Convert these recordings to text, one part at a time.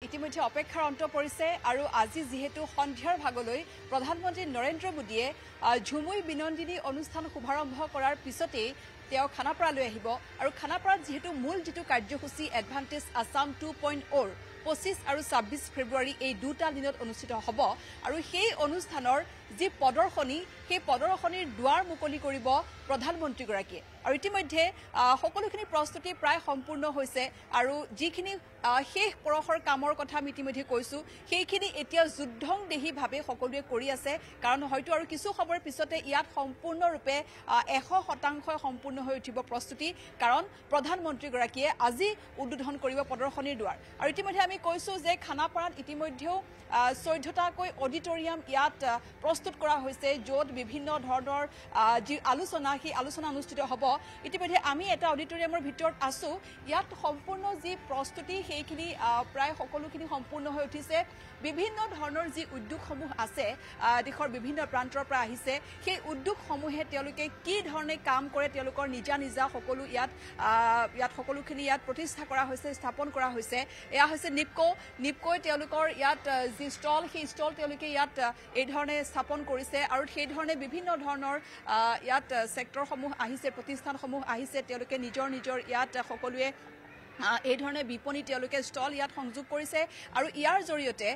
ইতিমধ্যে অপেক্ষাৰ অন্ত পৰিছে আৰু আজি যেহেতু সন্ধিয়াৰ ভাগলৈ প্ৰধানমন্ত্ৰী নৰেন্দ্ৰ মোদীয়ে ঝুমুই বিনন্দিনী অনুষ্ঠান শুভাৰম্ভ কৰাৰ পিছতেই তেওঁ খানাপাৰালৈ আহিব আৰু খানাপাৰাত যেহেতু মূল যেটো কাৰ্যসূচী এডভান্টেজ আসাম 2.0 25 আৰু 26 ফেব্ৰুৱাৰী এই দুটা দিনত অনুষ্ঠিত হ'ব আৰু সেই অনুষ্ঠানৰ যি প্ৰদৰ্শনী সেই প্ৰদৰ্শনীৰ দুৱাৰ মুকলি কৰিব প্ৰধানমন্ত্ৰীগৰাকীয়ে আৰু ইতিমধ্যে সকলোখিনি প্ৰস্তুতি প্ৰায় সম্পূৰ্ণ হৈছে আৰু যিখিনি শেষ পৰখৰ কামৰ কথা আমি ইতিমধ্যে কৈছো সেইখিনি এতিয়া যুদ্ধংদেহীভাৱে সকলোৱে কৰি আছে কাৰণ হয়তো আৰু কিছু সময়ৰ পিছতে ইয়াত সম্পূৰ্ণৰূপে 100% সম্পূৰ্ণ হৈ উঠিব প্ৰস্তুতি কাৰণ প্ৰধানমন্ত্ৰীগৰাকীয়ে আজি উদ্বোধন কৰিব প্ৰদৰ্শনীৰ দুৱাৰ আৰু ইতিমধ্যে আমি কৈছো যে খানাপাৰাত ইতিমধ্যেও 14টাকৈ অডিটৰিয়াম ইয়াত প্ৰস্তুত কৰা হৈছে য'ত বিভিন্ন ধৰণৰ যি আলোচনা সেই আলোচনা অনুষ্ঠিত হ'ব ইতিমধ্যে আমি এটা অডিটৰিয়ামৰ ভিতৰত আছো ইয়াত সম্পূৰ্ণ যি প্ৰস্তুতি সেইখিনি প্ৰায় সকলোখিনি সম্পূৰ্ণ হৈ উঠিছে বিভিন্ন ধৰণৰ যি উদ্যোগসমূহ আছে দেশৰ বিভিন্ন প্ৰান্তৰ পৰা আহিছে সেই উদ্যোগসমূহে তেওঁলোকে কি ধৰণে কাম কৰে তেওঁলোকৰ নিজা সকলো ইয়াত সকলোখিনি ইয়াত প্ৰতিষ্ঠা কৰা হৈছে স্থাপন কৰা হৈছে এয়া হৈছে নিপকোই তেওঁলোকৰ ইয়াত যি ষ্টল সেই ষ্টল তেওঁলোকে ইয়াত এই ধৰণে স্থাপন কৰিছে আৰু সেই ধৰণে বিভিন্ন ধৰণৰ ইয়াত সেক্টৰসমূহ আহিছে প্ৰতিষ্ঠানসমূহ আহিছে তেওঁলোকে নিজৰ ইয়াত সকলোৱে এই ধৰণে বিপণী তেওঁলোকে ষ্টল ইয়াত সংযোগ কৰিছে আৰু ইয়াৰ জৰিয়তে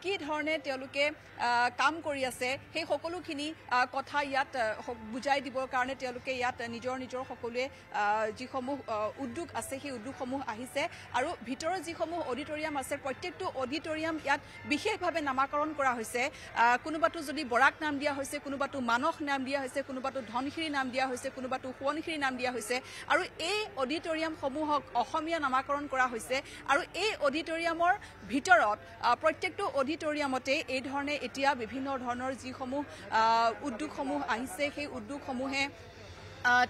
কি ধৰণে তেওঁলোকে কাম কৰি আছে সেই সকলোখিনি কথা ইয়াত বুজাই দিবৰ কাৰণে তেওঁলোকে ইয়াত নিজৰ সকলোৱে যিসমূহ উদ্যোগ আছে সেই উদ্যোগসমূহ আহিছে আৰু ভিতৰৰ যিসমূহ অডিটৰিয়াম আছে প্ৰত্যেকটো অডিটৰিয়াম ইয়াত বিশেষভাৱে নামাকৰণ কৰা হৈছে কোনোবাটো যদি বৰাক নাম দিয়া হৈছে কোনোবাটো মানস নাম দিয়া হৈছে কোনোবাটো ধনশিৰি নাম দিয়া হৈছে কোনোবাটো সোৱণশিৰি নাম দিয়া হৈছে আৰু এই অডিটৰিয়ামসমূহক নামাকৰণ কৰা হৈছে আৰু এই অডিটৰিয়ামৰ ভিতৰত প্ৰত্যেকটো অডিটৰিয়ামতে এই ধৰণে এতিয়া বিভিন্ন ধৰণৰ যিসমূহ উদ্যোগসমূহ আহিছে সেই উদ্যোগসমূহে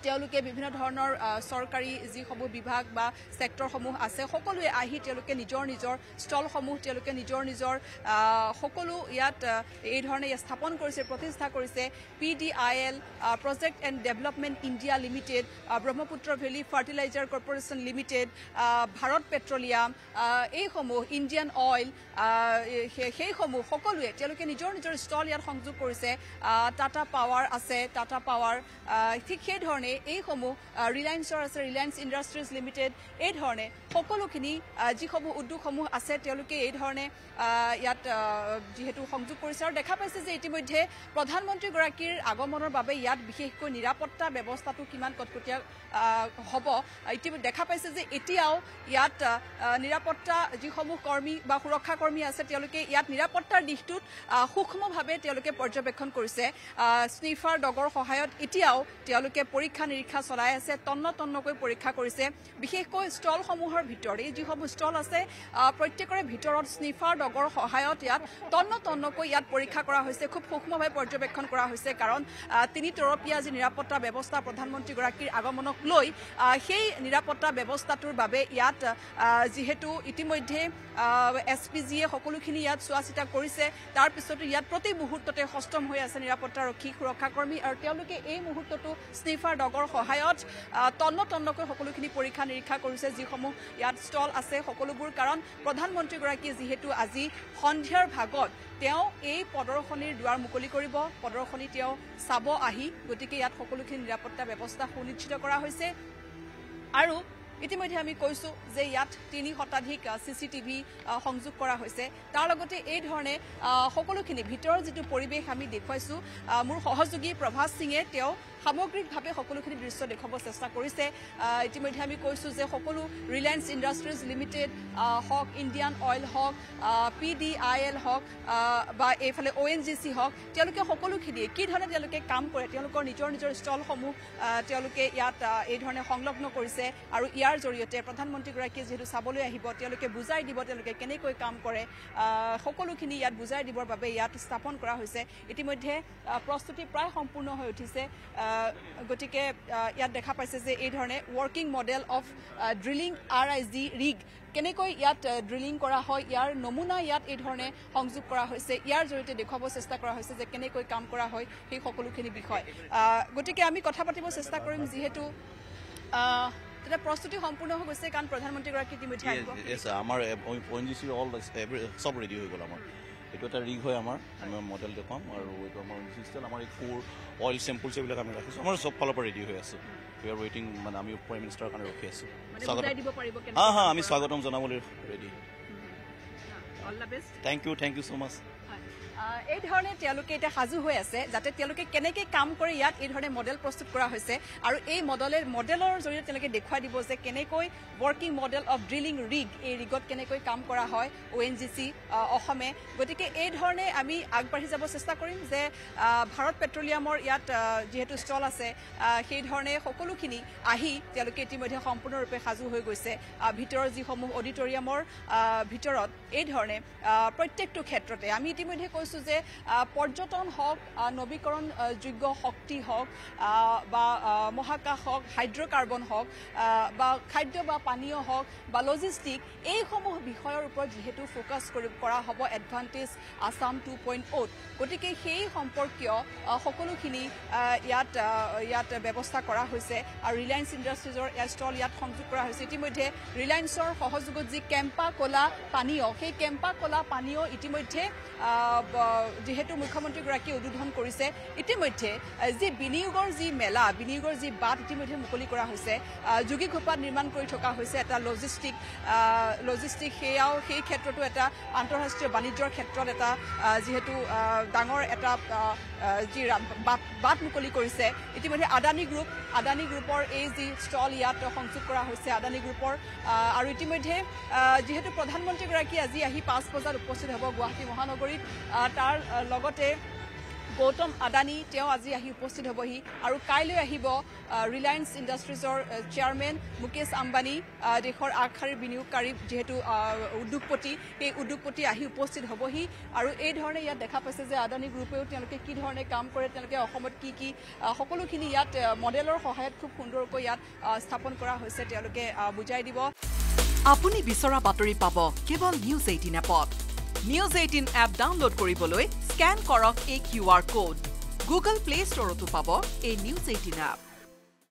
তেওঁলোকে বিভিন্ন ধৰণৰ সৰকাৰি যিসমূহ বিভাগ বা সেক্টৰসমূহ আছে সকলোৱে আহি তেওঁলোকে নিজৰ ষ্টলসমূহ তেওঁলোকে নিজৰ সকলো ইয়াত এই ধৰণে স্থাপন কৰিছে প্ৰতিষ্ঠা কৰিছে PDIL project and development India limited Brahmaputra valley fertilizer corporation limited Bharat petroleum এইসমূহ ইণ্ডিয়ান অইল সেইসমূহ সকলোৱে তেওঁলোকে নিজৰ ষ্টল ইয়াত সংযোগ কৰিছে টাটা পাৱাৰ আছে টাটা পাৱাৰ ঠিক সেই ধৰণে এইসমূহ ৰিলায়েন্সৰ আছে ৰিলায়েন্স ইণ্ডাষ্ট্ৰিজ লিমিটেড এই ধৰণে সকলোখিনি যিসমূহ উদ্যোগসমূহ আছে তেওঁলোকে এই ধৰণে ইয়াত যেহেতু সংযোগ কৰিছে আৰু দেখা পাইছে যে ইতিমধ্যে প্ৰধানমন্ত্ৰীগৰাকীৰ আগমনৰ বাবে ইয়াত বিশেষকৈ নিৰাপত্তা ব্যৱস্থাটো কিমান কটকটীয়া হ'ব ইতিমধ্যে দেখা পাইছে যে এতিয়াও ইয়াত নিৰাপত্তা যিসমূহ কৰ্মী বা সুৰক্ষা কৰ্মী আছে তেওঁলোকে ইয়াত নিৰাপত্তাৰ দিশটোত সূক্ষ্মভাৱে তেওঁলোকে পৰ্যবেক্ষণ কৰিছে স্নিফাৰ ডগৰ সহায়ত এতিয়াও তেওঁলোকে পৰীক্ষা নিৰীক্ষা চলাই আছে তন্নকৈ পৰীক্ষা কৰিছে বিশেষকৈ ষ্টলসমূহৰ ভিতৰত এই যিসমূহ ষ্টল আছে প্ৰত্যেকৰে ভিতৰত স্নিফাৰ ডগৰ সহায়ত ইয়াত তন্নকৈ ইয়াত পৰীক্ষা কৰা হৈছে খুব সূক্ষ্মভাৱে পৰ্যবেক্ষণ কৰা হৈছে কাৰণ তিনি তৰপীয়া যি নিৰাপত্তা ব্যৱস্থা প্ৰধানমন্ত্ৰীগৰাকীৰ আগমনক লৈ সেই নিৰাপত্তা ব্যৱস্থাটোৰ বাবে ইয়াত যেহেতু ইতিমধ্যে SPGয়ে সকলোখিনি ইয়াত চোৱা চিতা কৰিছে তাৰ পিছতো ইয়াত প্ৰতি মুহূৰ্ততে সষ্টম হৈ আছে নিৰাপত্তাৰক্ষী সুৰক্ষা কৰ্মী আৰু তেওঁলোকে এই মুহূৰ্তটো স্নিফাৰ ডগৰ সহায়ত তন্নকৈ সকলোখিনি পৰীক্ষা নিৰীক্ষা কৰিছে যিসমূহ ইয়াত ষ্টল আছে সকলোবোৰ কাৰণ প্ৰধানমন্ত্ৰীগৰাকীয়ে যিহেতু আজি সন্ধিয়াৰ ভাগত তেওঁ এই প্ৰদৰ্শনীৰ দুৱাৰ মুকলি কৰিব প্ৰদৰ্শনী তেওঁ চাব আহি গতিকে ইয়াত সকলোখিনি নিৰাপত্তা ব্যৱস্থা সুনিশ্চিত কৰা হৈছে আৰু ইতিমধ্যে আমি কৈছো যে ইয়াত 3 শতাধিক CCTV সংযোগ কৰা হৈছে তাৰ লগতে এই ধৰণে সকলোখিনি ভিতৰৰ যেটো পৰিবেশ আমি দেখুৱাইছো মোৰ সহযোগী প্ৰভাস সিংয়ে তেওঁ সামগ্ৰিকভাৱে সকলোখিনি দৃশ্য দেখাব চেষ্টা কৰিছে ইতিমধ্যে আমি কৈছো যে সকলো ৰিলায়েন্স ইণ্ডাষ্ট্ৰিজ লিমিটেড হক ইণ্ডিয়ান অইল হক PDIL হক বা এইফালে ONGC হক তেওঁলোকে সকলোখিনি কি ধৰণে তেওঁলোকে কাম কৰে তেওঁলোকৰ নিজৰ ষ্টলসমূহ তেওঁলোকে ইয়াত এই ধৰণে সংলগ্ন কৰিছে আৰু ইয়াৰ জৰিয়তে প্ৰধানমন্ত্ৰীগৰাকীয়ে যেহেতু চাবলৈ আহিব তেওঁলোকে বুজাই দিব তেওঁলোকে কেনেকৈ কাম কৰে সকলোখিনি ইয়াত বুজাই দিবৰ বাবে ইয়াত স্থাপন কৰা হৈছে ইতিমধ্যে প্ৰস্তুতি প্ৰায় সম্পূৰ্ণ হৈ উঠিছে গতিকে ইয়াত দেখা পাইছে যে এই ধৰণে working model of drilling RIG rig কেনেকৈ ইয়াত ড্ৰিলিং কৰা হয় ইয়াৰ নমুনা ইয়াত এই ধৰণে সংযোগ কৰা হৈছে ইয়াৰ জৰিয়তে দেখুৱাব চেষ্টা কৰা হৈছে যে কেনেকৈ কাম কৰা হয় সেই সকলোখিনি বিষয় গতিকে আমি কথা পাতিব চেষ্টা কৰিম যেহেতু তেতিয়া প্ৰস্তুতি সম্পূৰ্ণ হৈ গৈছে কাৰণ প্ৰধানমন্ত্ৰীগৰাকী ইতিমধ্যে আহিব আমাৰ ONGC সব ৰেডি হৈ গ'ল আমাৰ এইটো এটা ৰিগ হয় আমাৰ মডেল দেখুৱাম আৰু এইটো আমাৰ ডিজিটেল আমাৰ এই কোৰ অইল চেম্পলছ এইবিলাক আমি ৰাখিছোঁ আমাৰ চব ফালৰ পৰা ৰেডি হৈ আছে উই আৰ ৱেইটিং মানে আমি প্ৰাইম মিনিষ্টাৰৰ কাৰণে ৰখি আছোঁ আমি স্বাগতম জনাবলৈ ৰেডি থেংক ইউ ছ' মাছ এই ধৰণে তেওঁলোকে এতিয়া সাজু হৈ আছে যাতে তেওঁলোকে কেনেকৈ কাম কৰি ইয়াত এই ধৰণে মডেল প্ৰস্তুত কৰা হৈছে আৰু এই মডেলৰ জৰিয়তে তেওঁলোকে দেখুৱাই দিব যে কেনেকৈ working model of drilling rig এই ৰিগত কেনেকৈ কাম কৰা হয় ONGC অসমে গতিকে এই ধৰণে আমি আগবাঢ়ি যাব চেষ্টা কৰিম যে ভাৰত পেট্ৰলিয়ামৰ ইয়াত যিহেতু ষ্টল আছে সেই ধৰণে সকলোখিনি আহি তেওঁলোকে ইতিমধ্যে সম্পূৰ্ণৰূপে সাজু হৈ গৈছে ভিতৰৰ যিসমূহ অডিটৰিয়ামৰ ভিতৰত এই ধৰণে প্ৰত্যেকটো ক্ষেত্ৰতে আমি ইতিমধ্যে কৈছোঁ যে পৰ্যটন হওক নৱীকৰণযোগ্য শক্তি হওক বা মহাকাশ হওক হাইড্ৰ'কাৰ্বন হওক বা খাদ্য বা পানীয় হওক বা লজিষ্টিক এইসমূহ বিষয়ৰ ওপৰত যিহেতু ফ'কাছ কৰা হ'ব এডভান্টেজ আছাম 2.0 গতিকে সেই সম্পৰ্কীয় সকলোখিনি ইয়াত ব্যৱস্থা কৰা হৈছে আৰু ৰিলায়েন্স ইণ্ডাষ্ট্ৰিজৰ ষ্টল ইয়াত সংযোগ কৰা হৈছে ইতিমধ্যে ৰিলায়েন্সৰ সহযোগত যি কেম্পা ক'লা পানীয় সেই কেম্পা ক'লা পানীয় ইতিমধ্যে যিহেতু মুখ্যমন্ত্ৰীগৰাকীয়ে উদ্বোধন কৰিছে ইতিমধ্যে যি বিনিয়োগৰ যি মেলা বিনিয়োগৰ যি বাট ইতিমধ্যে মুকলি কৰা হৈছে যোগীঘোপাত নিৰ্মাণ কৰি থকা হৈছে এটা লজিষ্টিক সেয়াও সেই ক্ষেত্ৰতো এটা আন্তঃৰাষ্ট্ৰীয় বাণিজ্যৰ ক্ষেত্ৰত এটা যিহেতু ডাঙৰ এটা যি বাট মুকলি কৰিছে ইতিমধ্যে আদানী গ্ৰুপৰ এই যি ষ্টল ইয়াত সংযোগ কৰা হৈছে আদানী গ্ৰুপৰ আৰু ইতিমধ্যে যিহেতু প্ৰধানমন্ত্ৰীগৰাকী আজি আহি 5 বজাত উপস্থিত হ'ব গুৱাহাটী মহানগৰীত তাৰ লগতে গৌতম আদানী তেওঁ আজি আহি উপস্থিত হ'বহি আৰু কাইলৈ আহিব ৰিলায়েন্স ইণ্ডাষ্ট্ৰিজৰ চেয়াৰমেন মুকেশ আম্বানী দেশৰ আগশাৰীৰ বিনিয়োগকাৰী যিহেতু উদ্যোগপতি সেই উদ্যোগপতি আহি উপস্থিত হ'বহি আৰু এই ধৰণে ইয়াত দেখা পাইছে যে আদানী গ্ৰুপেও তেওঁলোকে কি ধৰণে কাম কৰে তেওঁলোকে অসমত কি সকলোখিনি ইয়াত মডেলৰ সহায়ত খুব সুন্দৰকৈ ইয়াত স্থাপন কৰা হৈছে তেওঁলোকে বুজাই দিব আপুনি বিচৰা বাতৰি পাব কেৱল নিউজ 18 এপত নিউজ 18 এপ ডাউনলোড কৰিবলৈ স্ক্যান কৰক এই QR কোড গুগল প্লে ষ্টৰতো পাব এই নিউজ 18 এপ